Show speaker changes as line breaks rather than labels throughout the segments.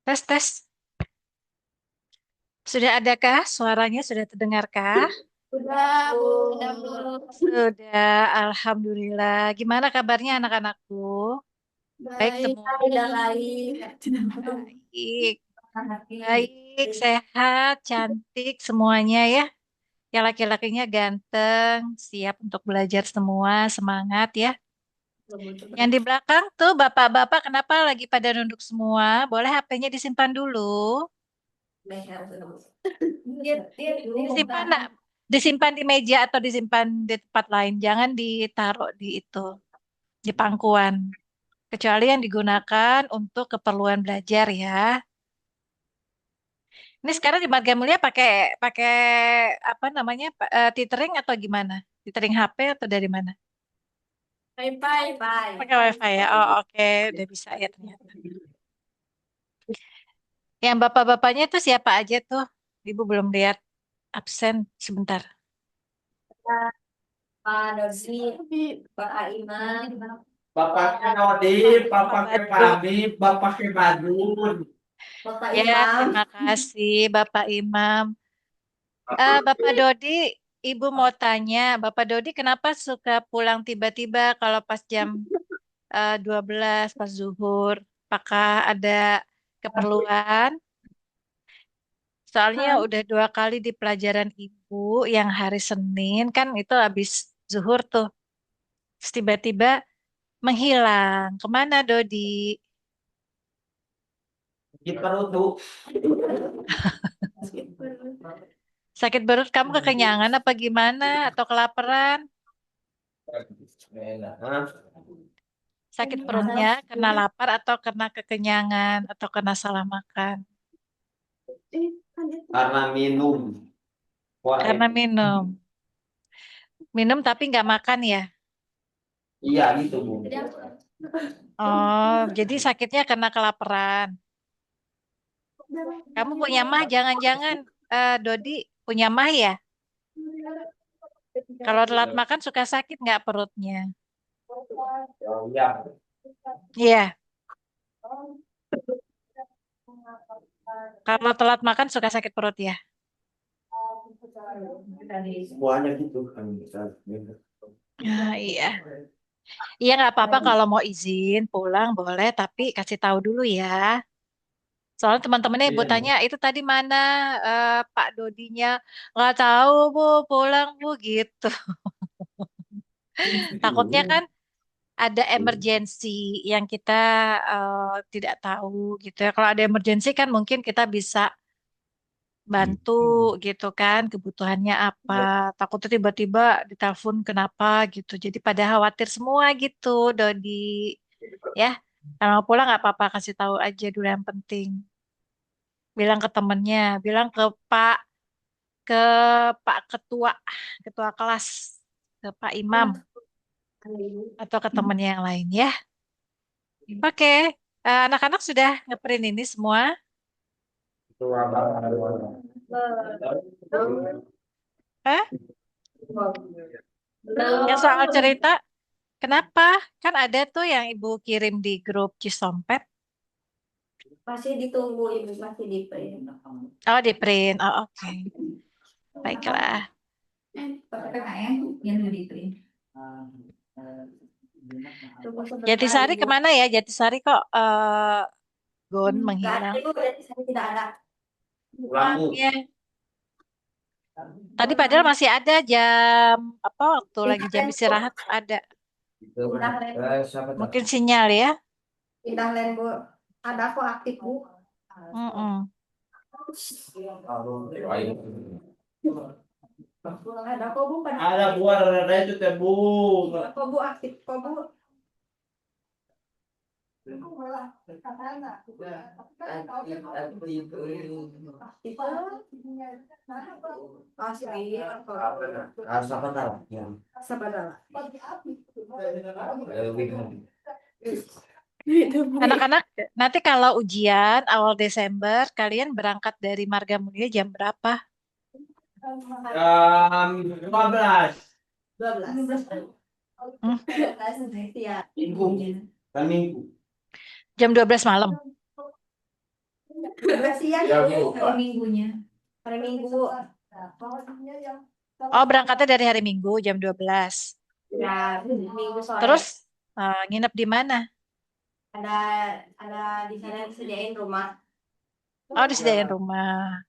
Tes, tes. Sudah adakah suaranya? Sudah terdengarkah?
Udah, Bu. Udah, Bu.
Sudah, Alhamdulillah. Gimana kabarnya anak-anakku? Baik
Baik,
semua.
udah baik.
Baik, baik, sehat, cantik semuanya ya. Yang laki-lakinya ganteng, siap untuk belajar semua, semangat ya. Yang di belakang tuh bapak-bapak kenapa lagi pada nunduk semua? Boleh HP-nya disimpan dulu. Disimpan nak, disimpan di meja atau disimpan di tempat lain. Jangan ditaruh di itu, di pangkuan. Kecuali yang digunakan untuk keperluan belajar ya. Ini sekarang di Marga Mulia pakai pakai apa namanya? Tethering atau gimana? Tethering HP atau dari mana?
Bye-bye. Bye.
Pakai WiFi ya. Oh, oke, udah bisa ya ternyata. Yang bapak-bapaknya itu siapa aja tuh? Ibu belum lihat absen sebentar.
Pak Dosi, Pak Aiman,
Bapaknya Nodi,
Pak
bapaknya
Badrun.
Pamit, bapaknya Badun.
Bapak
Ya,
Imam.
terima kasih Bapak Imam. Bapak Dodi, Ibu mau tanya, Bapak Dodi kenapa suka pulang tiba-tiba kalau pas jam 12 pas zuhur? Apakah ada keperluan? Soalnya udah 2 kali di pelajaran Ibu yang hari Senin kan itu habis zuhur tuh. Terus tiba-tiba menghilang. Kemana Dodi?
Di perut tuh.
Sakit perut kamu kekenyangan apa gimana? Atau kelaparan?
Hah?
Sakit perutnya karena lapar atau karena kekenyangan atau karena salah makan?
Karena minum. Wah,
Karena minum. Minum tapi nggak makan ya?
iya gitu, Bu.
Oh, jadi sakitnya karena kelaparan. Kamu punya mah, jangan-jangan Dodi punya mah ya? Kalau telat makan suka sakit nggak perutnya?
Oh, iya.
Iya, kalau telat makan suka sakit perut ya?
Semuanya gitu kan.
Ah, iya. Iya nggak apa-apa kalau mau izin pulang boleh, tapi kasih tahu dulu ya. Soalnya teman-temannya ibu tanya itu tadi mana Pak Dodinya? Nggak tahu Bu, pulang Bu gitu. Takutnya kan ada emergency yang kita tidak tahu gitu ya. Kalau ada emergency kan mungkin kita bisa bantu gitu kan kebutuhannya apa. Takutnya tiba-tiba ditelepon kenapa gitu. Jadi pada khawatir semua gitu, Dodi. Ya, kalau mau pulang nggak apa-apa kasih tahu aja dulu yang penting. Bilang ke temennya, bilang ke Pak Ketua, Ketua kelas, ke Pak Imam atau ke temennya yang lain ya. Oke, anak-anak sudah ngeprint ini semua.
Itu abang.
Eh, yang soal cerita, kenapa? Kan ada tuh yang ibu kirim di grup Cisompet.
Masih ditunggu Ibu, masih di print.
Oh, di print. Oh, oke. Baiklah.
PPKN yang di print. Tunggu sebentar
Jatisari
Ibu.
kemana ya? Jatisari kok Gon
Nggak ada
menghilang.
Ibu, berarti saya tidak ada.
Pulang, Bu.
Pulangnya. Tadi padahal masih ada jam apa waktu lagi
Pindah
jam
len Bu.
istirahat ada.
Pindah len.
Siapa tahu?
Mungkin sinyal ya.
Pindah len Bu. Ada kok aktif Bu.
Mm-mm.
Ada kok Bu.
Ada buah ada itu teh, Bu.
Kok Bu aktif kok Bu. Asli.
Siapa tahu? Ya.
Sebenarnya.
Anak-anak, nanti kalau ujian awal Desember, kalian berangkat dari Marga Mulia jam berapa?
Jam 15.
12.
Hmm?
12 ya.
Minggu. Kan Minggu.
Jam 12 malam.
Kasihan
Ya,
Bu,
Bu.
hari Minggunya. Hari Minggu.
Oh, berangkatnya dari hari Minggu jam 12.
Ya, Minggu sore.
Terus nginep di mana?
Ada ada di sana disediain rumah.
Oh, disediain rumah.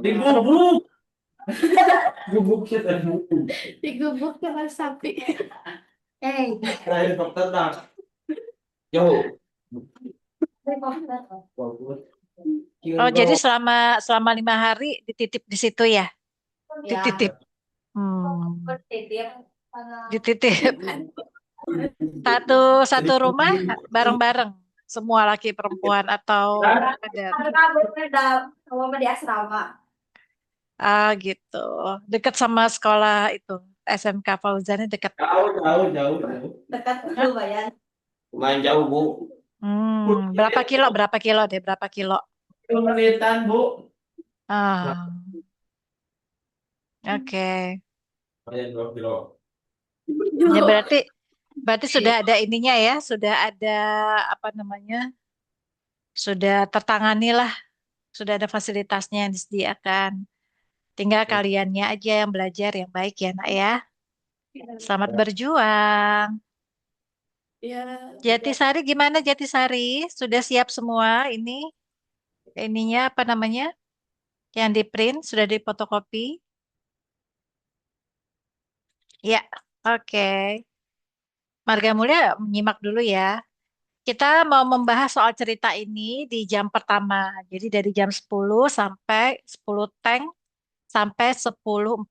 Digubuk. Gubuk kita.
Digubuk sama sapi. Eh,
Terakhir tenang. Yo.
Oh, jadi selama 5 hari dititip di situ ya?
ya,
Dititip. Hmm,
titip.
dititip. Satu satu rumah bareng-bareng. Semua laki perempuan atau ada.
Ada kabarnya sama di asrama.
Ah, gitu. Dekat sama sekolah itu. SMK Fauzannya dekat.
Jauh.
Dekat
Hah?
lumayan.
Lumayan jauh, Bu.
Berapa kilo? Berapa kilo deh? Berapa kilo?
10 menitan, Bu.
Ah, oke.
Lumayan 2 kilo.
Ya berarti sudah ada ininya ya, sudah ada apa namanya? Sudah tertangani lah, sudah ada fasilitasnya yang disediakan. Tinggal kaliannya aja yang belajar yang baik ya, Nak ya. Selamat berjuang.
Ya,
Jatisari gimana Jatisari? Sudah siap semua ininya apa namanya? Yang di print sudah difotokopi? Ya, oke. Marga Mulia menyimak dulu ya. Kita mau membahas soal cerita ini di jam pertama. Jadi dari jam 10 sampai 10 teng sampai 10:45.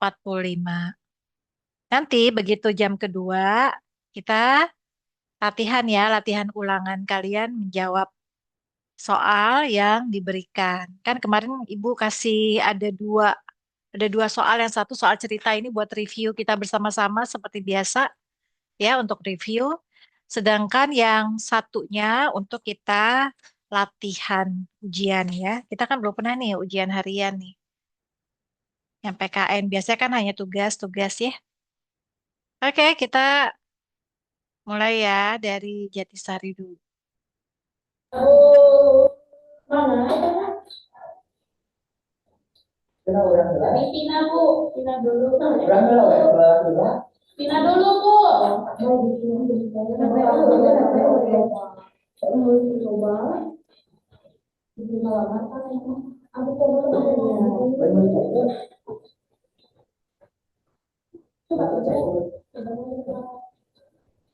Nanti begitu jam kedua, kita latihan ya, latihan ulangan kalian menjawab soal yang diberikan. Kan kemarin Ibu kasih ada dua soal, yang satu soal cerita ini buat review kita bersama-sama seperti biasa ya untuk review. Sedangkan yang satunya untuk kita latihan ujian ya. Kita kan belum pernah nih ujian harian nih. Yang PKN biasanya kan hanya tugas-tugas ya. Oke, kita mulai ya dari Jatisari dulu.
Pina Bu, Pina dulu. Pina dulu Bu. Coba.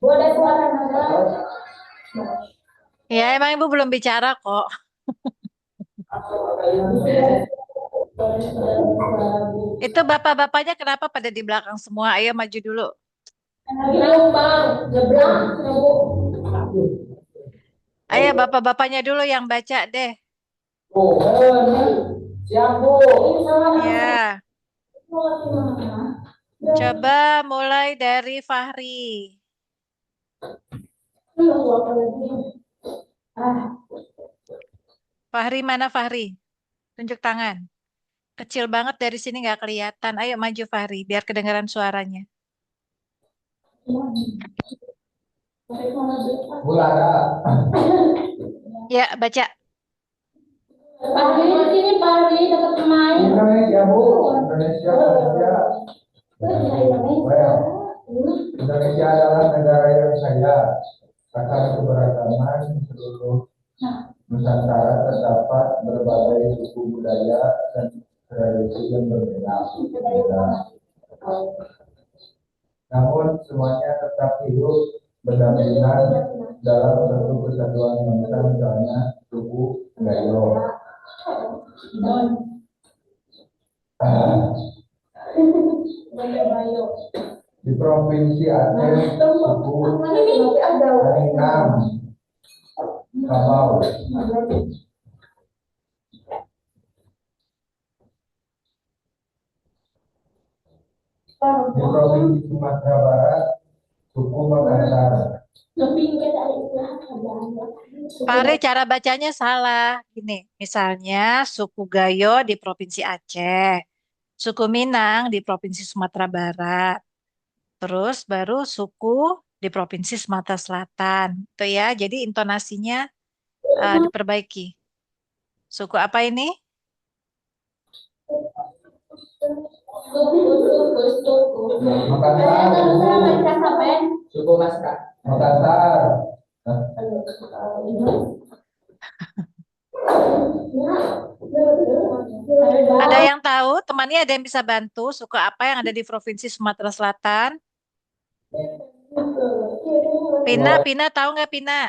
Bu ada suara nada.
Ya, emang Ibu belum bicara kok. Itu bapak-bapaknya kenapa pada di belakang semua? Ayo maju dulu.
Nyebrang Bang, nyebrang.
Ayo bapak-bapaknya dulu yang baca deh.
Bu, siap, Bu.
Ya, coba mulai dari Fahri. Fahri mana Fahri? Tunjuk tangan. Kecil banget dari sini nggak kelihatan. Ayo maju Fahri, biar kedengaran suaranya.
Bulara.
Ya, baca.
Pahri di sini Pahri dapat pemain.
Indonesia, Bu. Indonesia. Indonesia adalah negara yang kaya akan keberagaman seluruh Nusantara, terdapat berbagai suku budaya dan tradisi yang berbeda. Namun semuanya tetap hidup berdampingan dalam satu kesatuan bangsa, misalnya suku Gayo. Di Provinsi Aceh, suku Harinam, Kabau. Di Provinsi Sumatera Barat, suku Makassar.
Fahri cara bacanya salah. Gini, misalnya suku Gayo di Provinsi Aceh, suku Minang di Provinsi Sumatera Barat, terus baru suku di Provinsi Sumatera Selatan. Itu ya, jadi intonasinya diperbaiki. Suku apa ini?
Makassar. Suku Makassar.
Ada yang tahu? Temannya ada yang bisa bantu? Suku apa yang ada di Provinsi Sumatera Selatan? Pina tahu nggak Pina?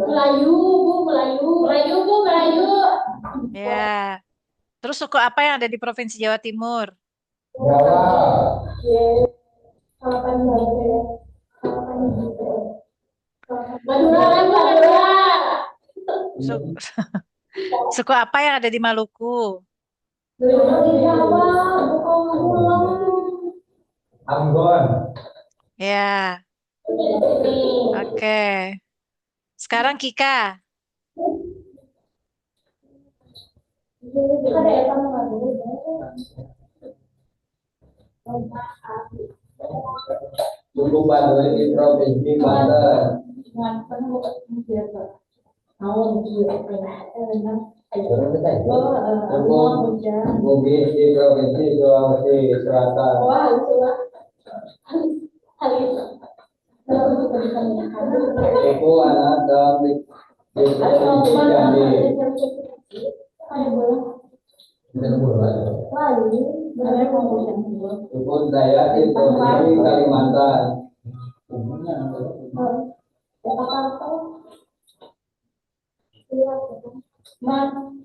Melayu, Bu, Melayu. Melayu, Bu, Melayu.
Ya. Terus suku apa yang ada di Provinsi Jawa Timur?
Jawa.
Madura, Madura.
Suku, suku apa yang ada di Maluku?
Jawa, bukan
Ambon.
Ya. Oke. Sekarang Kika.
Suku Baduy di Provinsi Banten. Suku Bugis di Provinsi Sulawesi Selatan. Suku Anak Dam di Provinsi Jambi. Suku Dayak di Provinsi Kalimantan.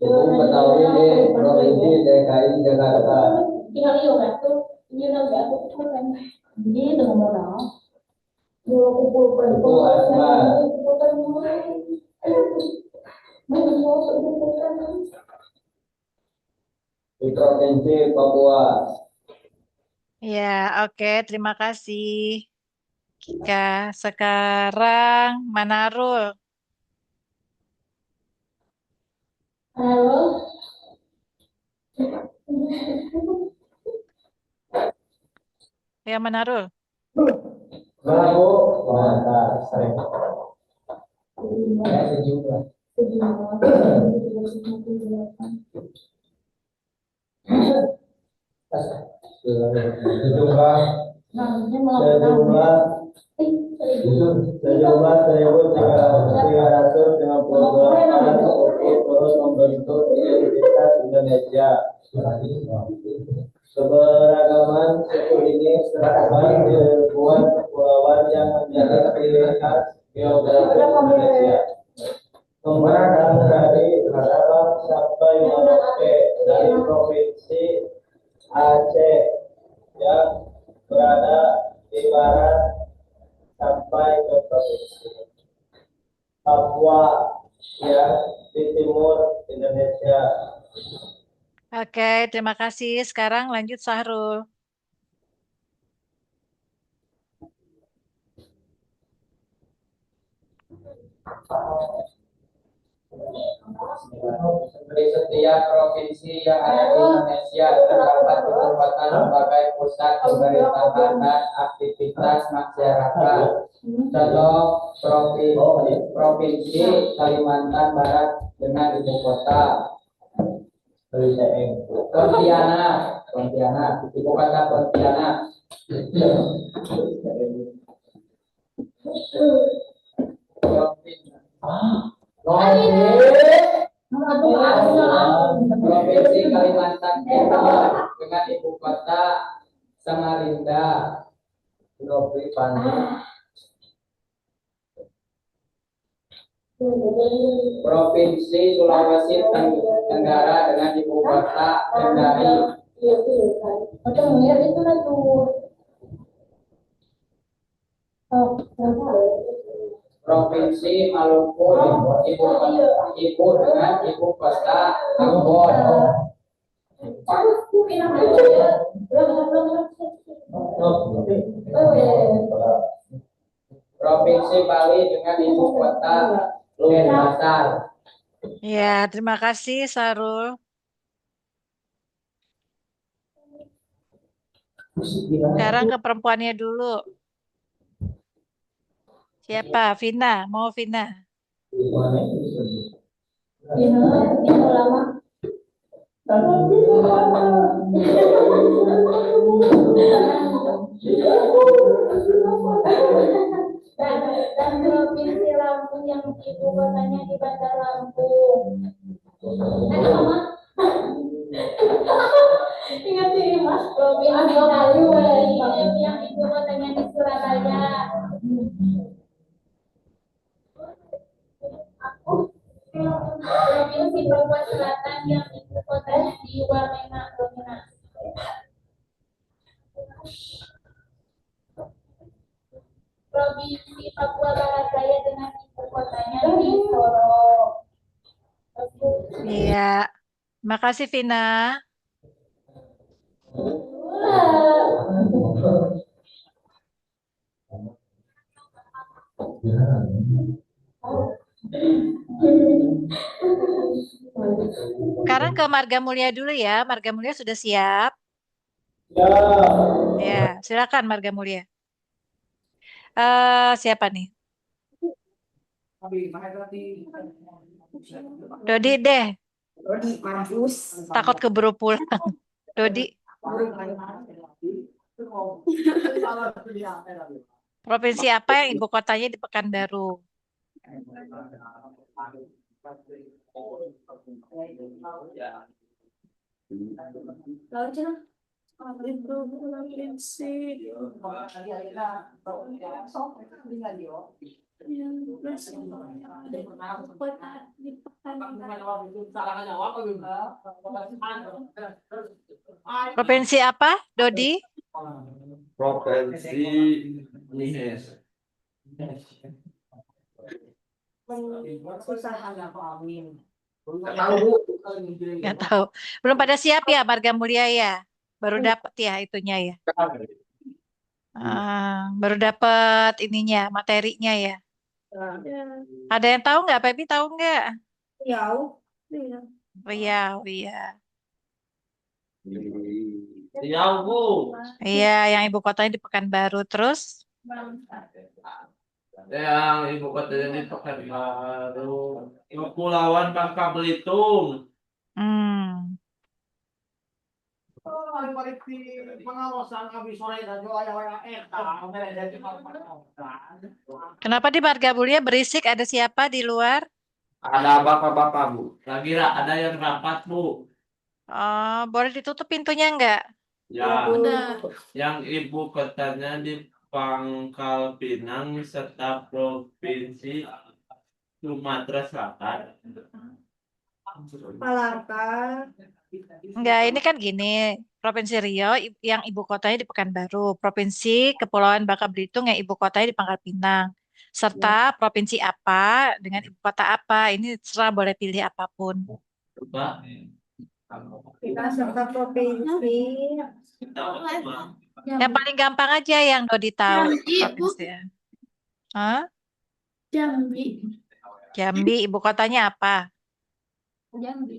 Suku Betawi di Provinsi DKI Jakarta. Suku Asmat di Provinsi Papua.
Ya, oke. Terima kasih. Kika. Sekarang Manarul. Ya, Manarul.
Lalu, sering. Ya, sejumlah. Sejumlah 1.358 suku terus membentuk identitas Indonesia. Keberagaman suku ini terdapat di ribuan kepulauan yang menjadi ciri khas geografi Indonesia. Kemudian dari Sabang sampai Merauke, dari Provinsi Aceh yang berada di barat sampai ke Provinsi Papua yang di timur Indonesia.
Oke, terima kasih. Sekarang lanjut Sahrul.
Di setiap provinsi yang ada di Indonesia terdapat ibu kota sebagai pusat pemerintahan dan aktivitas masyarakat. Contoh provinsi Kalimantan Barat dengan ibu kota Pontianak, ibu kota Pontianak. Provinsi Kalimantan Timur dengan ibu kota Samarinda. Provinsi Sulawesi Tenggara dengan ibu kota Kendari. Provinsi Maluku ibu dengan ibu kota Ambon. Provinsi Bali dengan ibu kota Denpasar.
Ya, terima kasih Sarul. Sekarang ke perempuannya dulu. Siapa? Vina. Mau Vina?
Dan provinsi Lampung yang ibu kotanya di Bandar Lampung. Mama, ingat ini Mas, provinsi Lampung yang ibu kotanya di Surabaya. Provinsi Papua Selatan yang ibu kotanya di Wamena. Provinsi Papua Barat Daya dengan ibu kotanya di Sorong.
Iya. Makasih Vina. Sekarang ke Marga Mulia dulu ya. Marga Mulia sudah siap? Ya, silakan Marga Mulia. Siapa nih? Dodi deh. Takut keburu pulang. Dodi, provinsi apa yang ibu kotanya di Pekanbaru?
Itu provinsi kota di
Provinsi apa, Dodi?
Provinsi Nihes. Nggak tahu, Bu.
Nggak tahu. Belum pada siap ya, Marga Mulia ya? Baru dapat ya itunya ya? Baru dapat ininya, materinya ya? Ada yang tahu nggak? Pepi tahu nggak?
Riau.
Oh iya, oh iya.
Riau, Bu.
Iya, yang ibu kotanya di Pekanbaru. Terus?
Yang ibu kotanya di Pekanbaru. Kepulauan Bangka Belitung.
Hmm. Kenapa di Marga Mulia berisik? Ada siapa di luar?
Ada bapak-bapak, Bu. Lagi ada yang rapat, Bu.
Oh, boleh ditutup pintunya nggak?
Ya,
Udah.
yang ibu kotanya di Pangkal Pinang serta Provinsi Sumatera Selatan.
Palaka.
Enggak, ini kan gini. Provinsi Riau yang ibu kotanya di Pekanbaru. Provinsi Kepulauan Bangka Belitung yang ibu kotanya di Pangkal Pinang. Serta provinsi apa dengan ibu kota apa. Ini terserah boleh pilih apapun.
Coba.
Kita serta provinsi.
Yang paling gampang aja yang Dodi tahu. Provinsi. Hah?
Jambi.
Jambi, ibu kotanya apa?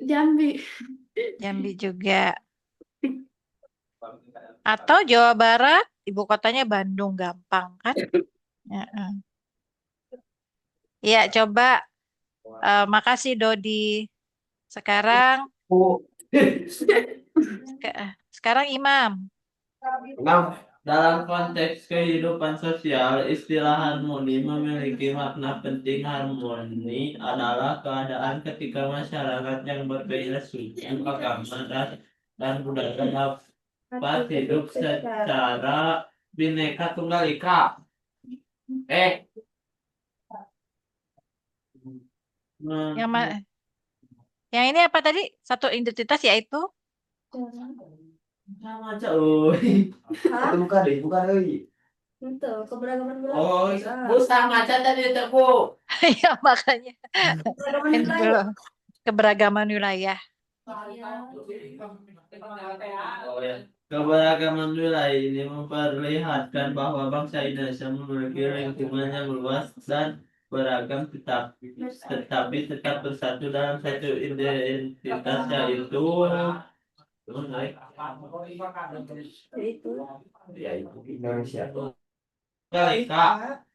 Jambi.
Jambi juga. Atau Jawa Barat, ibu kotanya Bandung, gampang kan? Ya, ya coba. Makasih Dodi. Sekarang, sekarang Imam.
Nah, dalam konteks kehidupan sosial, istilah harmoni memiliki makna penting. Harmoni adalah keadaan ketika masyarakat yang berbeda suku, agama, dan budaya dapat hidup secara bineka tunggal ika.
Yang, yang ini apa tadi? Satu identitas yaitu?
Sama aja, oi. Bukan deh, bukan deh.
Itu keberagaman wilayah.
Oh, Bu sama aja tadi itu, Bu.
Ya makanya.
Keberagaman
Ini
wilayah.
dulu. Keberagaman wilayah.
Oh, ya. Keberagaman wilayah ini memperlihatkan bahwa bangsa Indonesia memiliki lingkungan yang luas dan beragam, tetapi tetap bersatu dalam satu identitas, yaitu Terus naik.
Itu
Ya itu Indonesia tuh. Kali Kak.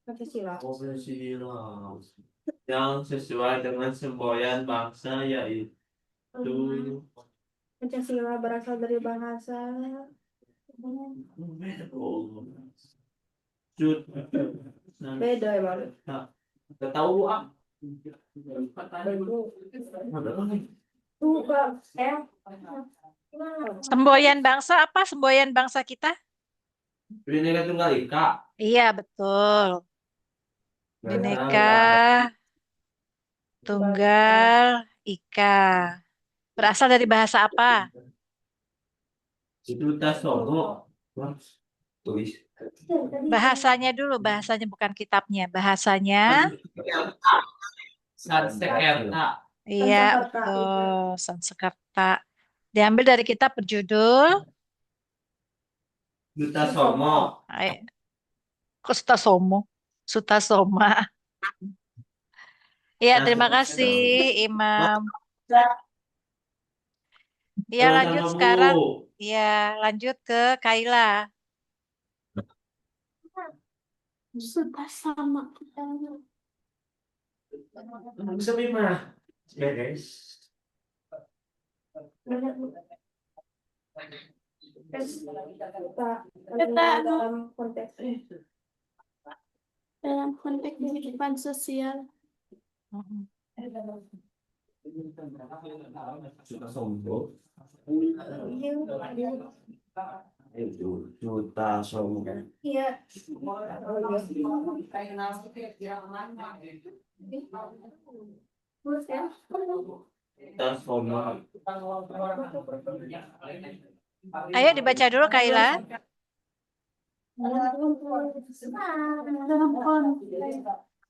Pancasila.
Pancasila. Yang sesuai dengan semboyan bangsa yaitu
Pancasila berasal dari bahasa
Jud.
beda ya baru.
Nah, nggak tahu ah.
Tuh Kak,
Semboyan bangsa apa? Semboyan bangsa kita?
Bineka Tunggal Ika.
Iya, betul. Bineka Tunggal Ika. Berasal dari bahasa apa?
Itu tas sogo. Wah, tulis.
Bahasanya dulu, bahasanya bukan kitabnya. Bahasanya,
Sanskerta.
iya, betul. Sanskerta. Diambil dari kitab berjudul
Duta Somo.
Kok Sutasoma? Sutasoma. Iya, terima kasih, Imam. Iya, lanjut
Sama-sama,
sekarang.
Bu.
Iya, lanjut ke Kaila.
sudah sama.
Bisa Bima. Beres.
Dalam konteks kehidupan sosial.
Duta Somo. Itu Duta Somo.
Iya.
Duta Somo.
Ayo dibaca dulu, Kaila.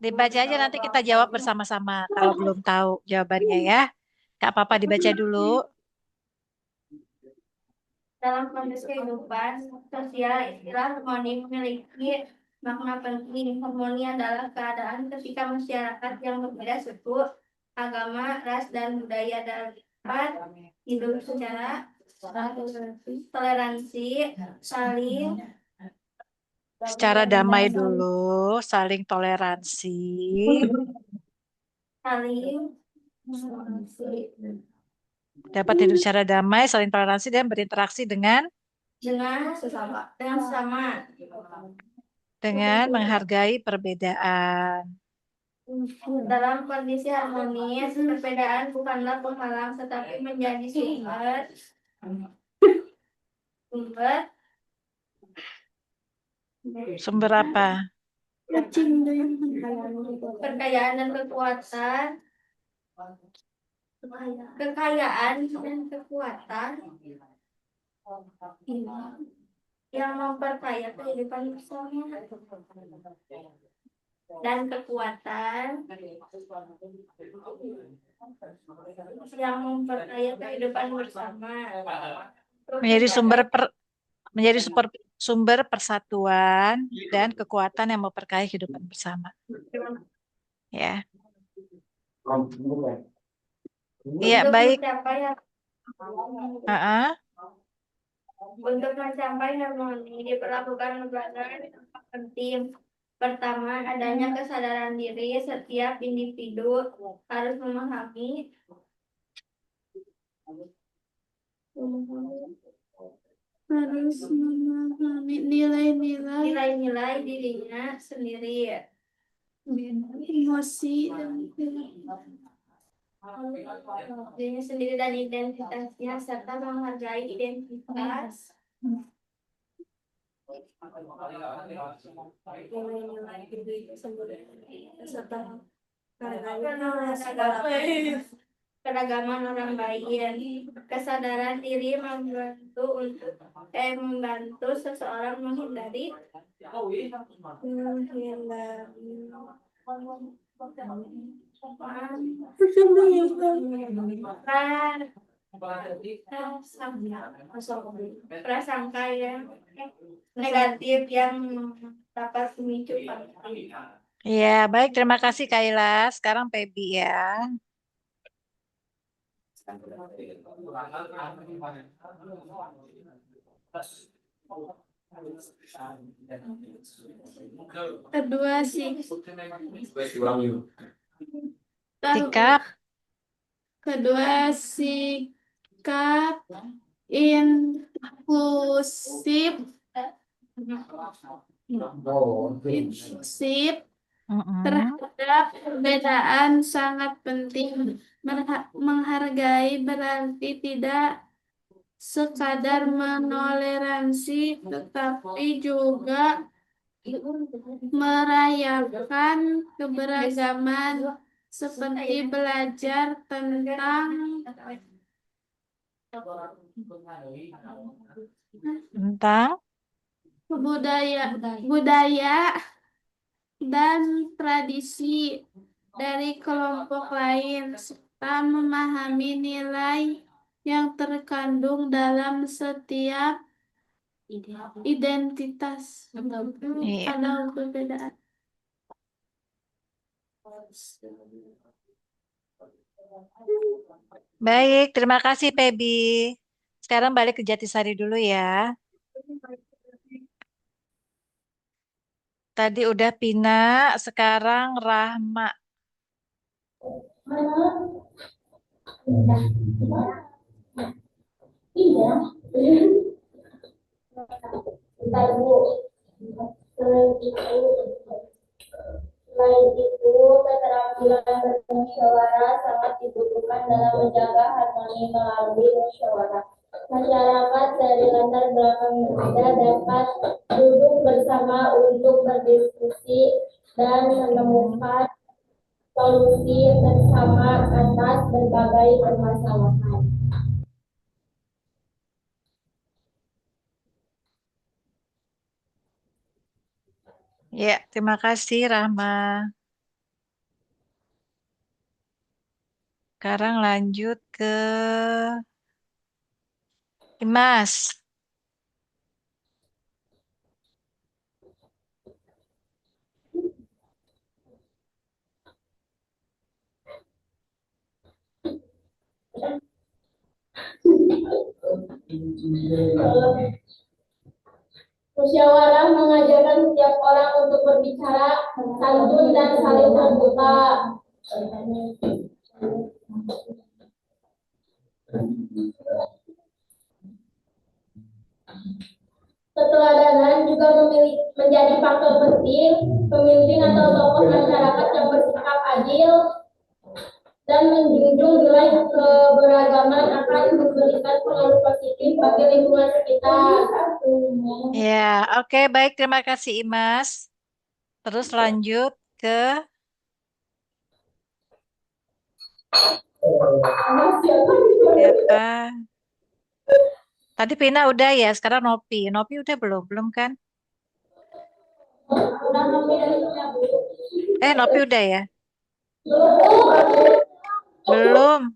Dibaca aja nanti kita jawab bersama-sama kalau belum tahu jawabannya ya. Gak apa-apa dibaca dulu.
Dalam konteks kehidupan sosial, istilah harmoni memiliki makna penting. Harmoni adalah keadaan ketika masyarakat yang berbeda suku, agama, ras, dan budaya dapat hidup secara toleransi, saling
Secara damai dulu, saling toleransi. Dapat hidup secara damai, saling toleransi, dan berinteraksi dengan
sesama.
dengan menghargai perbedaan.
Dalam kondisi harmonis, perbedaan bukanlah penghalang, tetapi menjadi
Sumber apa?
kekayaan dan kekuatan. Kekayaan dan kekuatan yang memperkaya kehidupan bersama, dan kekuatan yang memperkaya kehidupan bersama
Menjadi sumber persatuan dan kekuatan yang memperkaya kehidupan bersama. Ya. Iya, baik.
Untuk mencapai harmoni diperlakukan beberapa penting. Pertama, adanya kesadaran diri. Setiap individu harus memahami nilai-nilai dirinya sendiri, emosi dan dirinya sendiri dan identitasnya, serta menghargai identitas nilai-nilai diri sendiri serta keragaman orang lain. Kesadaran diri membantu seseorang menghindari prasangka yang negatif yang dapat memicu konflik.
Ya, baik. Terima kasih Kaila. Sekarang Pebi ya.
Kedua
Sikap.
sikap inklusif inklusif
Mm-mm.
terhadap perbedaan sangat penting. Menghargai berarti tidak sekadar menoleransi, tetapi juga merayakan keberagaman seperti belajar tentang
Tentang.
budaya dan tradisi dari kelompok lain serta memahami nilai yang terkandung dalam setiap identitas.
Iya.
Ada perbedaan.
Baik. Terima kasih Pebi. Sekarang balik ke Jatisari dulu ya. Tadi udah Pina, sekarang Rahma.
Iya. Bentar, Bu. Selain itu, keterampilan bermusyawarah sangat dibutuhkan dalam menjaga harmoni melalui musyawarah. Masyarakat dari latar belakang berbeda dapat duduk bersama untuk berdiskusi dan menemukan solusi bersama atas berbagai permasalahan.
Ya, terima kasih Rahma. Sekarang lanjut ke Imas.
Musyawarah mengajarkan setiap orang untuk berbicara santun dan saling terbuka. Keteladanan juga menjadi faktor penting. Pemimpin atau tokoh masyarakat yang bersikap adil dan menjunjung nilai keberagaman akan memberikan pengaruh positif bagi lingkungan sekitar.
Ya, oke, baik. Terima kasih Imas. Terus lanjut ke siapa? Tadi Pina udah ya, sekarang Nopi. Nopi udah belum? Belum kan? Nopi udah ya? Belum.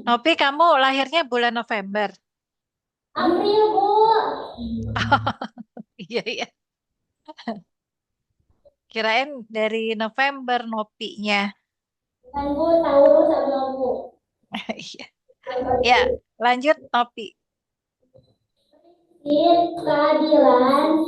Nopi, kamu lahirnya bulan November.
April, Bu.
Iya, iya. Kirain dari November Nopinya.
Kan Bu, Taurus sama Bu.
Iya. Ya, lanjut Nopi.
Keadilan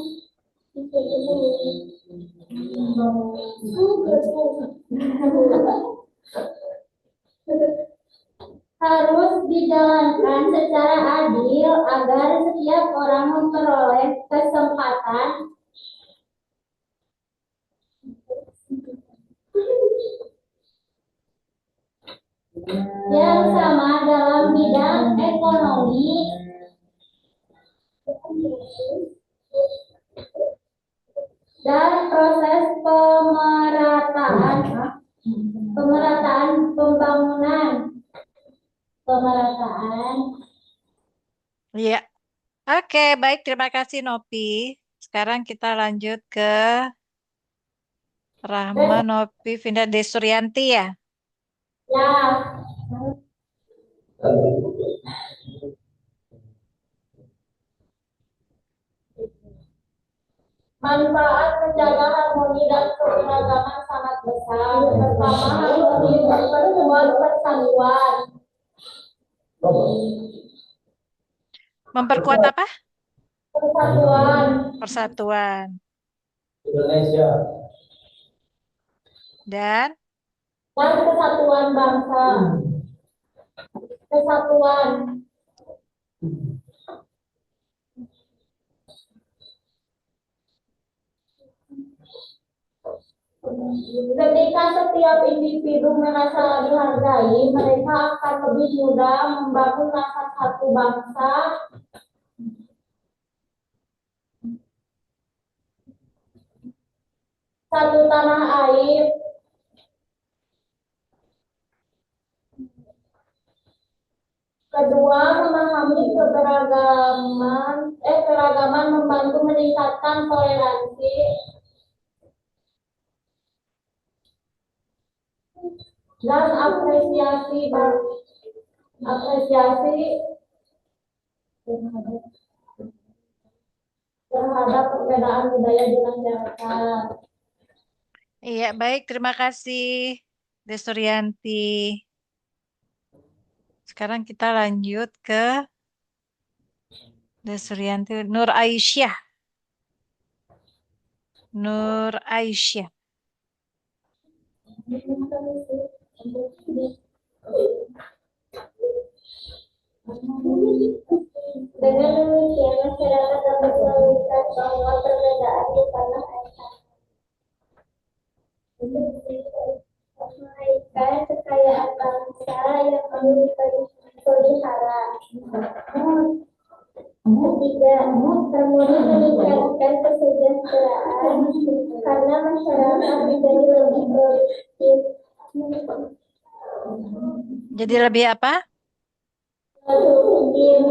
harus dijalankan secara adil agar setiap orang memperoleh kesempatan yang sama dalam bidang ekonomi, dan proses pemerataan pembangunan.
Iya. Oke, baik. Terima kasih Nopi. Sekarang kita lanjut ke Rahma Nopi Vinda Desuryanti ya.
Ya. Manfaat menjaga harmoni dan keberagaman sangat besar. Pertama, harmoni memperkuat persatuan.
Memperkuat apa?
Persatuan.
Persatuan.
Indonesia.
Dan
Dan kesatuan bangsa. Kesatuan. Ketika setiap individu merasa dihargai, mereka akan lebih mudah membangun rasa satu bangsa, satu tanah air. Kedua, memahami keragaman membantu meningkatkan toleransi. Dan apresiasi terhadap perbedaan budaya di masyarakat.
iya, baik, terima kasih Desuryanti. Sekarang kita lanjut ke Desuryanti Nur Aisyah. Nur Aisyah.
Dengan demikian, masyarakat dapat melihat bahwa perbedaan di tanah air melahirkan kekayaan bangsa yang perlu dipelihara. Ketiga, harmoni meningkatkan kesejahteraan karena masyarakat menjadi lebih produktif.
Jadi lebih apa?
Produktif.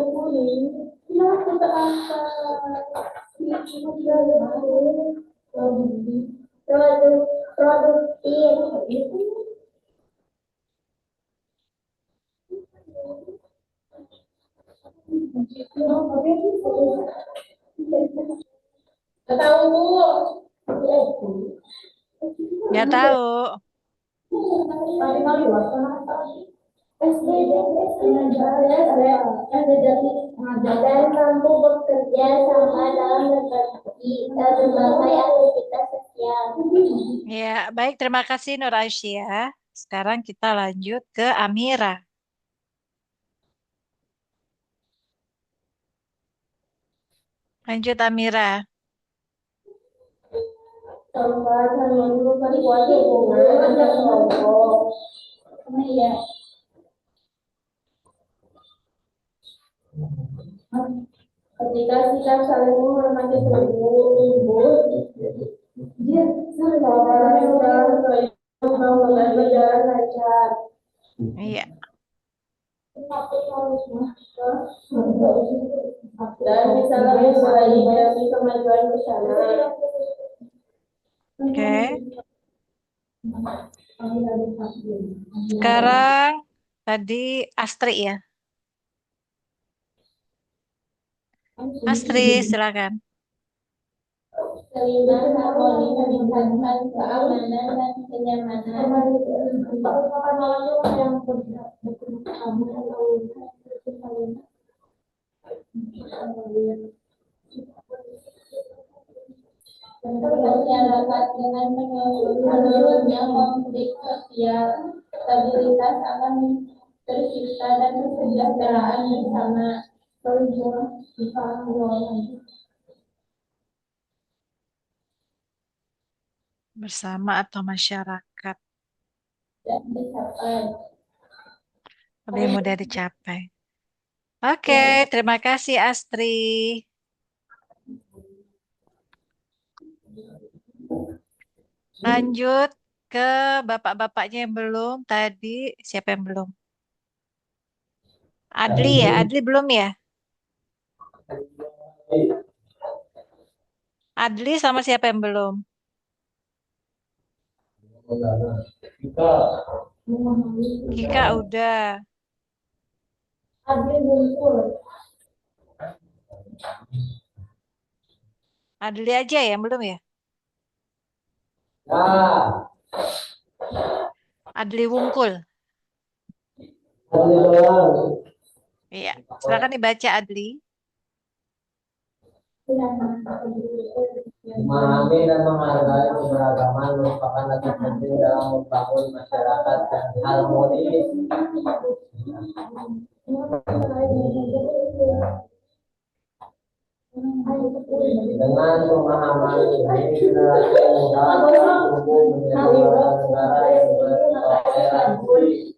Tahu Bu?
Nggak tahu.
Dan mampu bekerja sama dalam berbagai aktivitas sosial.
Ya, baik, terima kasih Nur Aisyah. Sekarang kita lanjut ke Amira. Lanjut Amira.
Keempat, harmoni memperkuat hubungan antar kelompok. Iya. Ketika kita saling menghormati tubuh, pembangunan berjalan lancar.
Iya.
Dan bisa lebih baik demi kemajuan bersama.
Oke. Sekarang tadi Astri ya. Astri, silakan.
Kelima, harmoni meningkatkan keamanan dan kenyamanan. Masyarakat dengan menurunnya konflik sosial, stabilitas akan tercipta dan kesejahteraan bersama.
Bersama atau masyarakat. Lebih mudah dicapai. Oke, terima kasih Astri. Lanjut ke bapak-bapaknya yang belum. Tadi siapa yang belum? Adli ya? Adli belum ya? Adli sama siapa yang belum? Kika udah.
Adli muncul.
Adli aja ya, belum ya?
Ya,
Adli Wungkul.
Adli doang.
Iya, silakan dibaca Adli.
Memahami dan menghargai keberagaman merupakan aspek penting dalam membangun masyarakat yang harmonis. Dengan pemahaman ini, generasi muda akan tumbuh menjadi warga negara yang bertoleransi.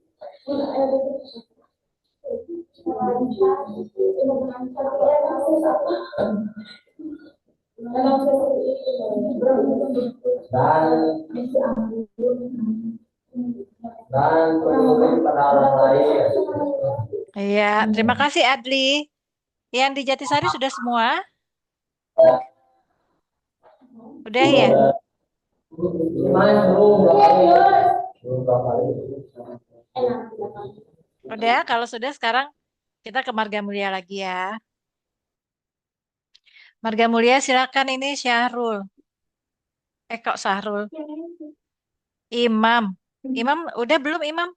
Dan peduli pada orang lain.
Iya, terima kasih Adli. Yang di Jatisari sudah semua? Udah ya?
Main belum kali.
Udah, kalau sudah sekarang kita ke Marga Mulia lagi ya. Marga Mulia silakan ini Syahrul. Kok Syahrul? Imam. Imam, udah belum Imam?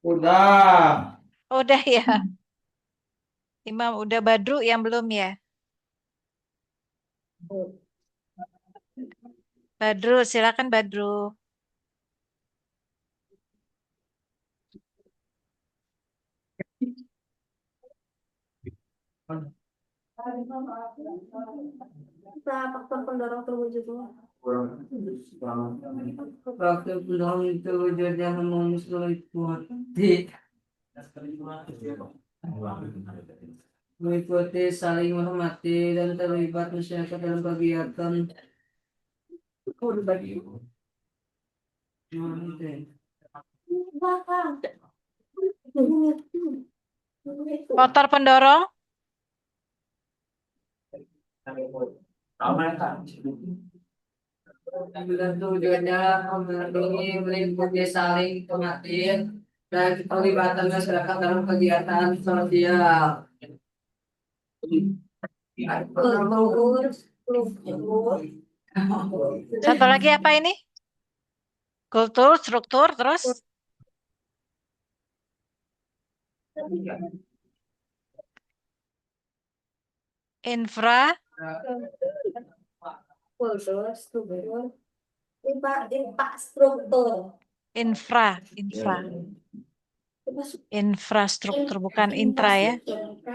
Udah.
Udah ya. Imam, udah Badru yang belum ya? Badru, silakan Badru.
Faktor pendorong terwujudnya.
Faktor pendorong terwujudnya harmonis meliputi saling menghormati dan terlibat masyarakat dalam kegiatan
Faktor pendorong?
dan tujuannya melindungi meliputi saling pengertian dan terlibatan masyarakat dalam kegiatan sosial.
Satu lagi apa ini? Kultur, struktur, terus? Infra,
Kultur, struktur, infrastruktur.
Infrastruktur, bukan intra ya.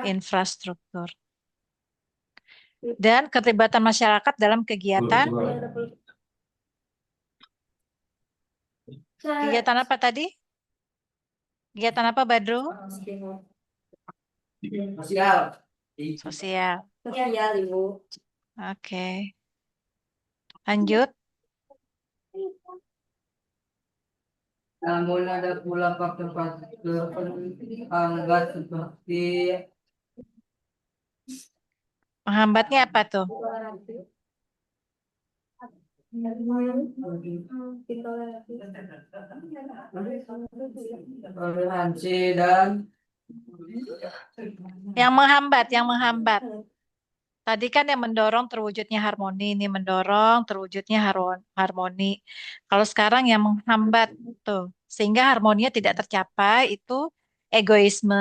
Infrastruktur. Dan keterlibatan masyarakat dalam kegiatan. Kegiatan apa tadi? Kegiatan apa Badru?
Sosial.
Sosial.
Sosial, Ibu.
Oke. Lanjut.
Namun ada pula faktor-faktor penghambat seperti
Menghambatnya apa tuh?
toleransi dan
Yang menghambat. Tadi kan yang mendorong terwujudnya harmoni, ini mendorong terwujudnya harmoni. Kalau sekarang yang menghambat tuh, sehingga harmoninya tidak tercapai itu egoisme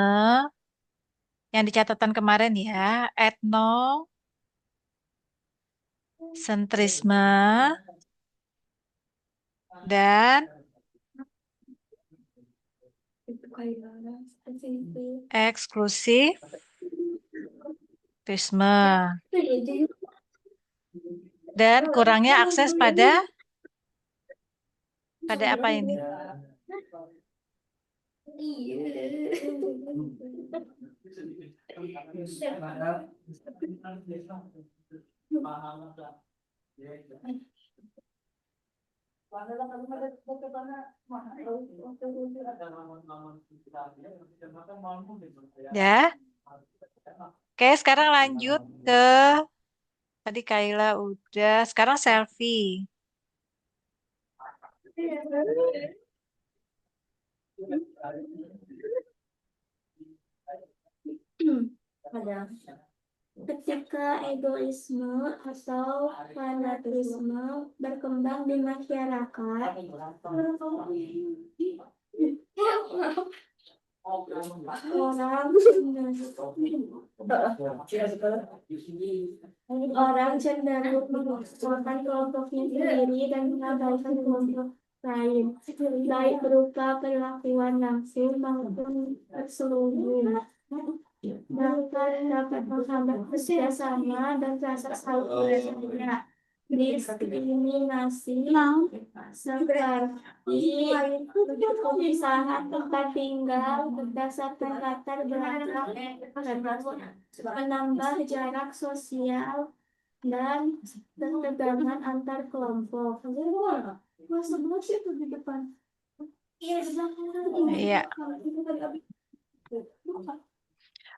yang dicatatan kemarin ya, etnosentrisme dan eksklusivisme. Dan kurangnya akses pada apa ini? Ya. Oke, sekarang lanjut ke tadi Kaila udah, sekarang selfie.
Ketika egoisme atau fanatisme berkembang di masyarakat, orang cenderung mengumpulkan kelompoknya sendiri dan mengabaikan kelompok lain, baik berupa perlakuan langsung maupun terselubung. Bahkan dapat menghambat kerjasama dan rasa saling percaya. Diskriminasi seperti pemisahan tempat tinggal berdasarkan latar belakang, menambah jarak sosial dan ketegangan antar kelompok.
Iya.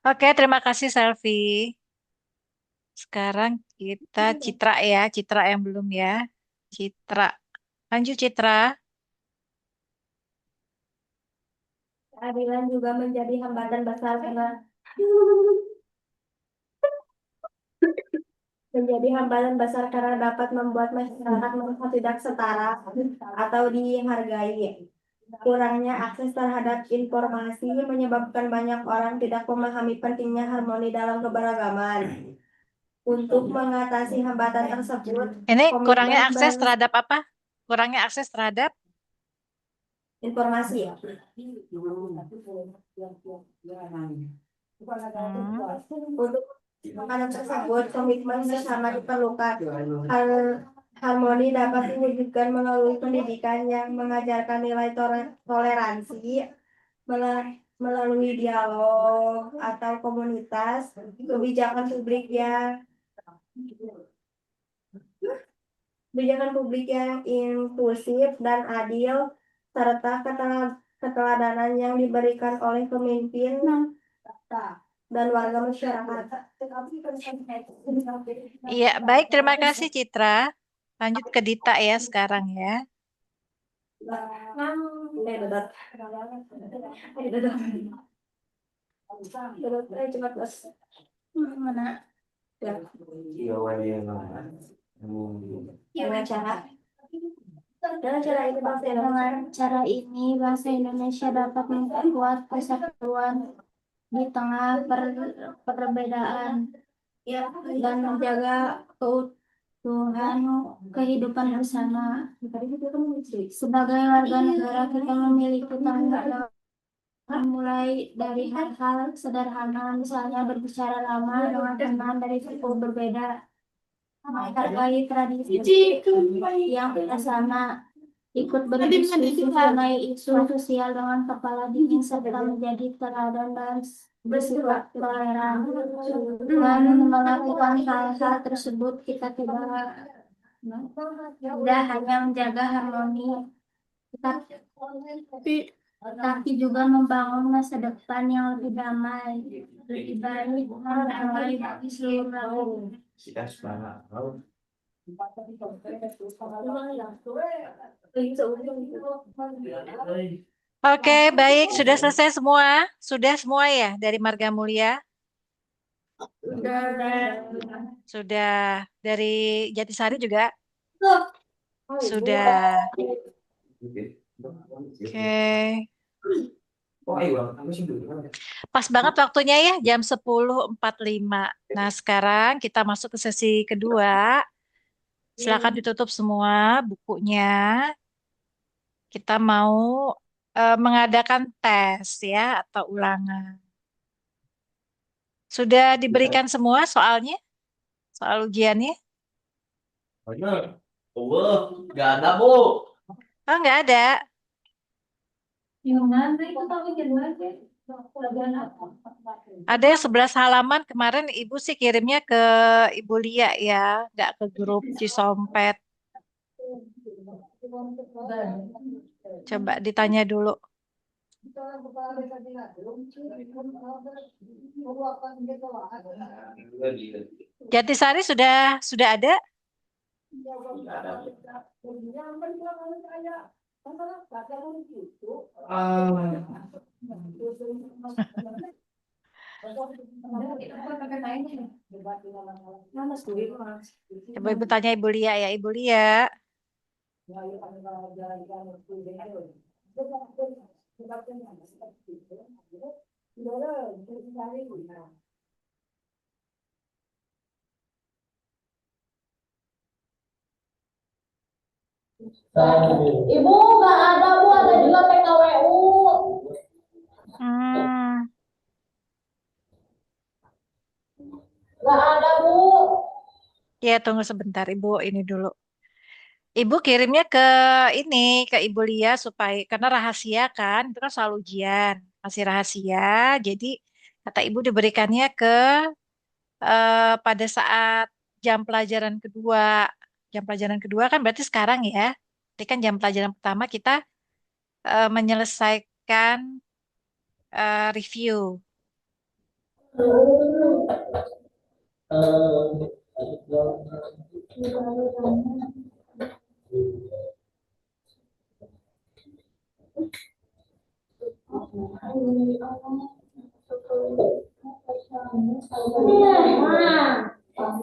Oke, terima kasih Selvi. Sekarang kita Citra ya, Citra yang belum ya. Citra. Lanjut Citra.
Keadilan juga menjadi hambatan besar karena dapat membuat masyarakat merasa tidak setara atau dihargai. Kurangnya akses terhadap informasi menyebabkan banyak orang tidak memahami pentingnya harmoni dalam keberagaman. Untuk mengatasi hambatan tersebut,
Ini kurangnya
komitmen
akses terhadap apa? Kurangnya akses terhadap
informasi ya. Untuk makanan tersebut, komitmen bersama diperlukan. Harmoni dapat diwujudkan melalui pendidikan yang mengajarkan nilai toleransi, melalui dialog atau komunitas, kebijakan publik yang inklusif dan adil, serta keteladanan yang diberikan oleh pemimpin dan warga masyarakat.
Iya, baik. Terima kasih Citra. Lanjut ke Dita ya sekarang ya.
Mana? Dengan cara ini bahasa Indonesia dapat memperkuat persatuan di tengah perbedaan dan menjaga keutuhan kehidupan bersama. Sebagai warga negara, kita memiliki tanggung jawab mulai dari hal-hal sederhana, misalnya berbicara ramah dengan teman dari suku berbeda, menghargai tradisi yang kita sama, ikut berdiskusi mengenai isu sosial dengan kepala dingin, serta menjadi teladan dan bersifat toleran. Dan melakukan hal-hal tersebut, kita tidak hanya menjaga harmoni, tapi juga membangun masa depan yang lebih damai, lebih baik, dan damai bagi seluruh rakyat.
Oke, baik. Sudah selesai semua? Sudah semua ya dari Marga Mulia? Sudah. Dari Jatisari juga? Sudah. Oke. Pas banget waktunya ya, jam 10.45. Nah, sekarang kita masuk ke sesi kedua. Silakan ditutup semua bukunya. Kita mau mengadakan tes ya atau ulangan. Sudah diberikan semua soalnya? Soal ujiannya?
Nggak ada, Bu.
Oh, nggak ada. Ada yang 11 halaman kemarin Ibu sih kirimnya ke Ibu Lia ya, nggak ke grup Cisompet. Coba ditanya dulu. Jatisari sudah ada? Coba Ibu tanya Ibu Lia ya, Ibu Lia.
Ibu nggak ada Bu, ada juga PKWU.
Hmm,
Nggak ada Bu.
ya tunggu sebentar Ibu ini dulu. Ibu kirimnya ke ini ke Ibu Lia supaya karena rahasia kan, itu kan soal ujian, masih rahasia. Jadi kata Ibu diberikannya ke pada saat jam pelajaran kedua. Jam pelajaran kedua kan berarti sekarang ya. Jadi kan jam pelajaran pertama kita menyelesaikan review.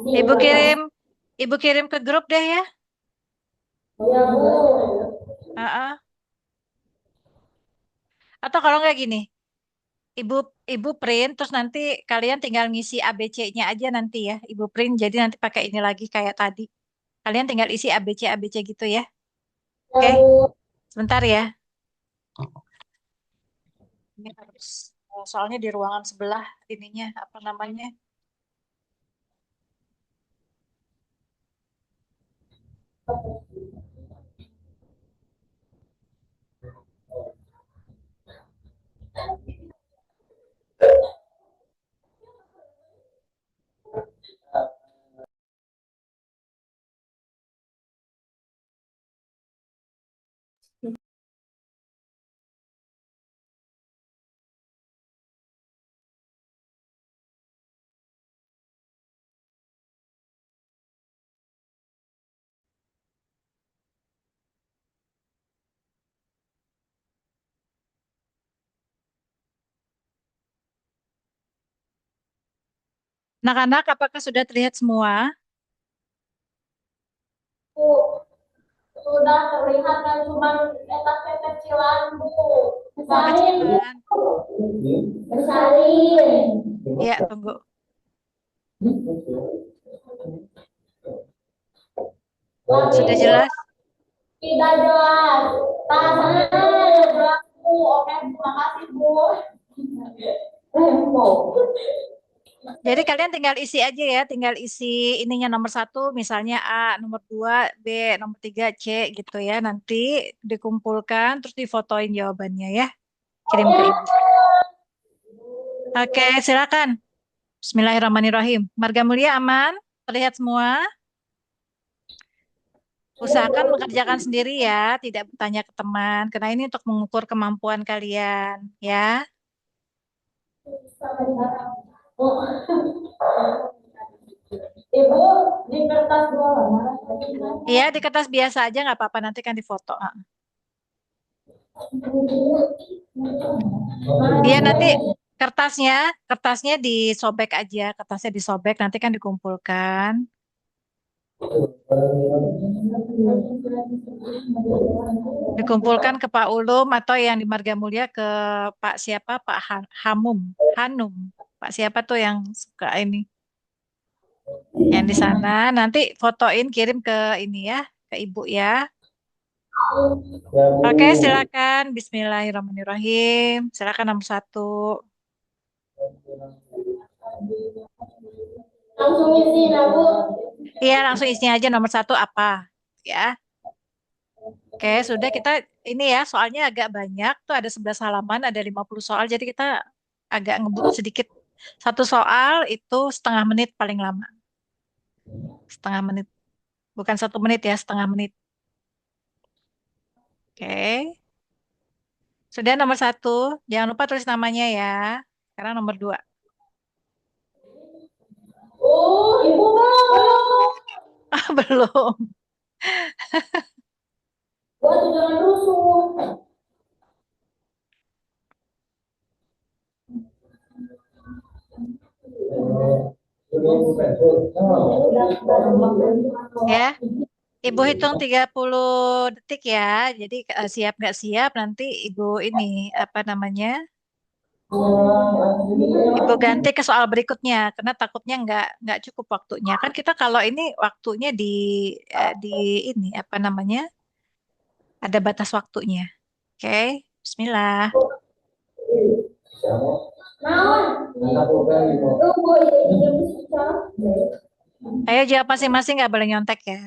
Ibu kirim, Ibu kirim ke grup deh ya.
Ya Bu.
Heeh. Atau kalau nggak gini, Ibu Ibu print terus nanti kalian tinggal ngisi ABC-nya aja nanti ya. Ibu print jadi nanti pakai ini lagi kayak tadi. Kalian tinggal isi ABC ABC gitu ya.
Ya
Oke,
Bu.
sebentar ya. Ini harus soalnya di ruangan sebelah ininya apa namanya? Anak-anak, apakah sudah terlihat semua?
Bu, sudah terlihat kan cuma letak kecilan Bu.
Oh,
Besarin Bu.
kecilan.
Besarin.
Iya, tunggu.
Lagi
Sudah
Bu,
jelas?
tidak jelas. Tahanan jelas Bu. Oke, terima kasih Bu. Mau.
Jadi kalian tinggal isi aja ya, tinggal isi ininya nomor satu, misalnya A, nomor dua, B, nomor tiga, C gitu ya. Nanti dikumpulkan, terus difotoin jawabannya ya. Kirim ke ibu. Oke, silakan. Bismillahirrahmanirrahim. Marga Mulia aman? Terlihat semua? Usahakan mengerjakan sendiri ya, tidak bertanya ke teman. Karena ini untuk mengukur kemampuan kalian ya.
Ibu, di kertas dua mana?
Iya, di kertas biasa aja nggak apa-apa, nanti kan difoto. Iya, nanti kertasnya, kertasnya disobek aja, kertasnya disobek, nanti kan dikumpulkan. Dikumpulkan ke Pak Ulum atau yang di Marga Mulia ke Pak siapa? Pak Hamum, Hanum. Pak siapa tuh yang suka ini? Yang di sana. Nanti fotoin kirim ke ini ya, ke Ibu ya.
Ya
Oke,
Bu.
silakan. Bismillahirrahmanirrahim. Silakan nomor satu.
Langsung isi, nah Bu.
Iya, langsung isinya aja nomor satu apa? Ya. Oke, sudah kita ini ya, soalnya agak banyak. Tuh ada 11 halaman, ada 50 soal. Jadi kita agak ngebut sedikit. Satu soal itu setengah menit paling lama. Setengah menit. Bukan 1 menit ya, setengah menit. Oke. Sudah nomor satu. Jangan lupa tulis namanya ya. Sekarang nomor dua.
Oh, Ibu belum.
Ah, belum.
Buat jangan rusuh.
Ya, Ibu hitung 30 detik ya. Jadi siap nggak siap nanti Ibu ini apa namanya? Ibu ganti ke soal berikutnya karena takutnya nggak cukup waktunya. Kan kita kalau ini waktunya di ini apa namanya? Ada batas waktunya. Oke, Bismillah. Ayo jawab masing-masing nggak boleh nyontek ya.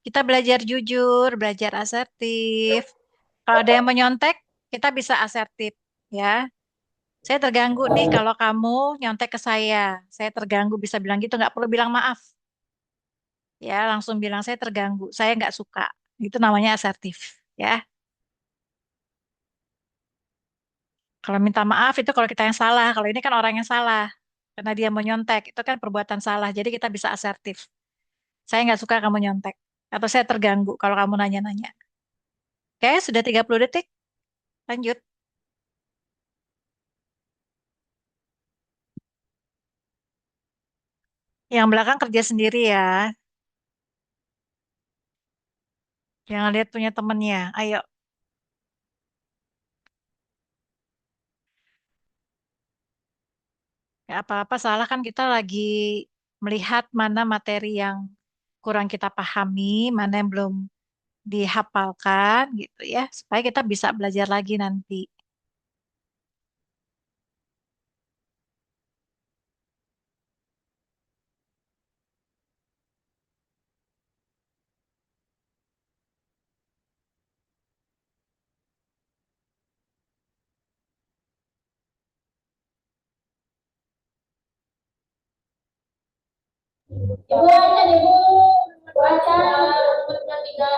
Kita belajar jujur, belajar asertif. Kalau ada yang menyontek, kita bisa asertif ya. Saya terganggu nih kalau kamu nyontek ke saya. Saya terganggu bisa bilang gitu, nggak perlu bilang maaf. Ya, langsung bilang saya terganggu, saya nggak suka. Itu namanya asertif ya. Kalau minta maaf itu kalau kita yang salah. Kalau ini kan orang yang salah. Karena dia mau nyontek, itu kan perbuatan salah. Jadi kita bisa asertif. Saya nggak suka kamu nyontek. Atau saya terganggu kalau kamu nanya-nanya. Oke, sudah 30 detik. Lanjut. Yang belakang kerja sendiri ya. Jangan lihat punya temennya. Ayo. Ya, apa-apa salah kan kita lagi melihat mana materi yang kurang kita pahami, mana yang belum dihafalkan gitu ya, supaya kita bisa belajar lagi nanti.
Ibu aja deh Bu. Baca nomor tiga.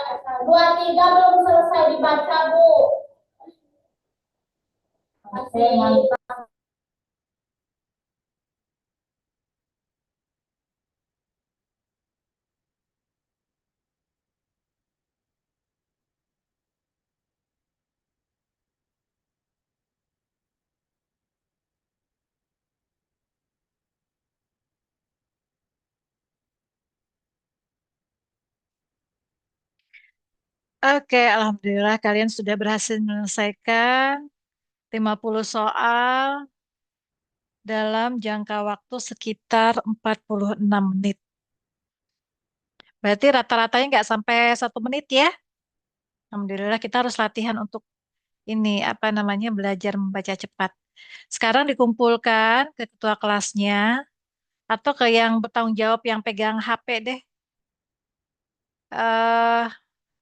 Dua tiga belum selesai dibaca Bu. Masih.
Oke, Alhamdulillah kalian sudah berhasil menyelesaikan 50 soal dalam jangka waktu sekitar 46 menit. Berarti rata-ratanya nggak sampai 1 menit ya. Alhamdulillah kita harus latihan untuk ini apa namanya belajar membaca cepat. Sekarang dikumpulkan ke ketua kelasnya atau ke yang bertanggung jawab yang pegang HP deh. eh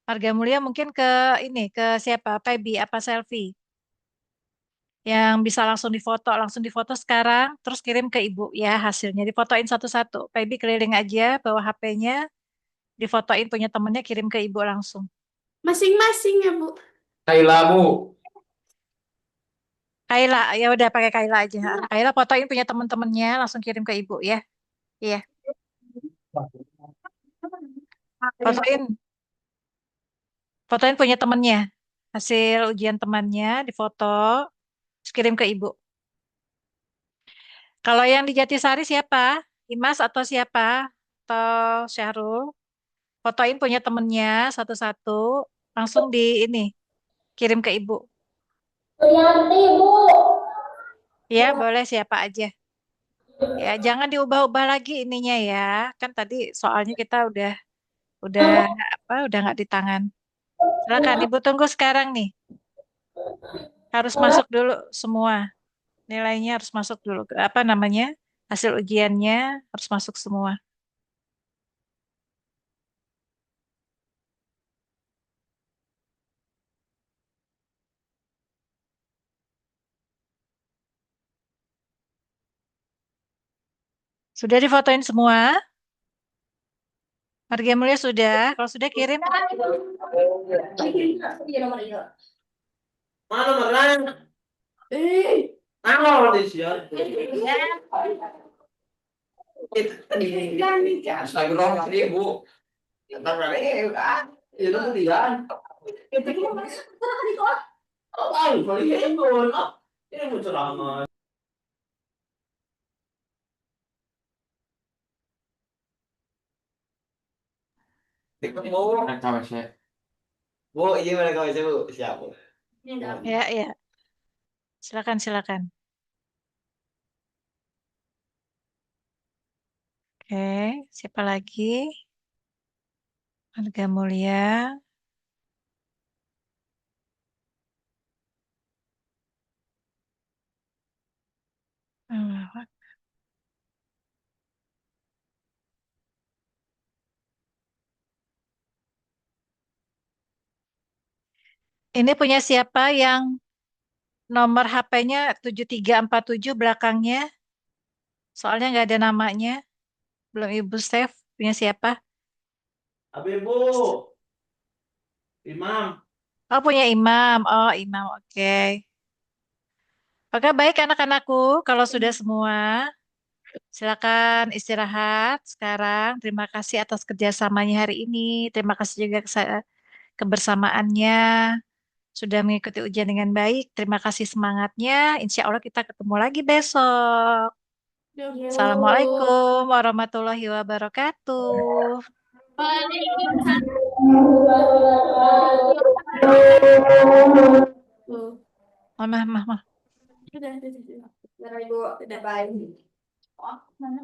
Marga Mulia mungkin ke ini ke siapa? Pebi apa Selfie? Yang bisa langsung difoto sekarang, terus kirim ke ibu ya hasilnya. Difotoin satu-satu. Pebi keliling aja bawa HP-nya, difotoin punya temennya kirim ke ibu langsung.
Masing-masing ya, Bu.
Kaila Bu.
Kaila, ya udah pakai Kaila aja. Kaila fotoin punya temen-temennya langsung kirim ke ibu ya. Iya, fotoin, fotoin punya temennya. Hasil ujian temannya difoto, terus kirim ke ibu. Kalau yang di Jatisari siapa? Imas atau siapa? Atau Syahrul? Fotoin punya temennya satu-satu, langsung di ini, kirim ke ibu.
Suyanti Bu.
Ya, boleh siapa aja. Ya, jangan diubah-ubah lagi ininya ya. Kan tadi soalnya kita udah apa? Udah nggak di tangan. Silakan, Ibu tunggu sekarang nih. Harus masuk dulu semua. Nilainya harus masuk dulu. Apa namanya? Hasil ujiannya harus masuk semua. Sudah difotoin semua? Marga Mulia sudah. Kalau sudah kirim.
Mana mana? Mana di sini? Astagfirullah, Bu. Astagfirullah, itu dia. Oh, kalau ini muncul amat.
Ketemu. Bu, ini mereka bisa bu. Siap bu.
Ini dalam.
Ya, ya. Silakan, silakan. Oke, siapa lagi? Warga mulia. Hmm, Ini punya siapa yang nomor HP-nya 7347 belakangnya? Soalnya nggak ada namanya. Belum Ibu save. Punya siapa?
Abi bu, Imam.
Oh, punya Imam. Oh, Imam. Oke. Oke, baik anak-anakku. Kalau sudah semua, silakan istirahat sekarang. Terima kasih atas kerjasamanya hari ini. Terima kasih juga kebersamaannya. Sudah mengikuti ujian dengan baik. Terima kasih semangatnya. Insya Allah kita ketemu lagi besok. Assalamualaikum warahmatullahi wabarakatuh. Mama, mama.
Sudah. Ibu, udah baik. Oh, mana?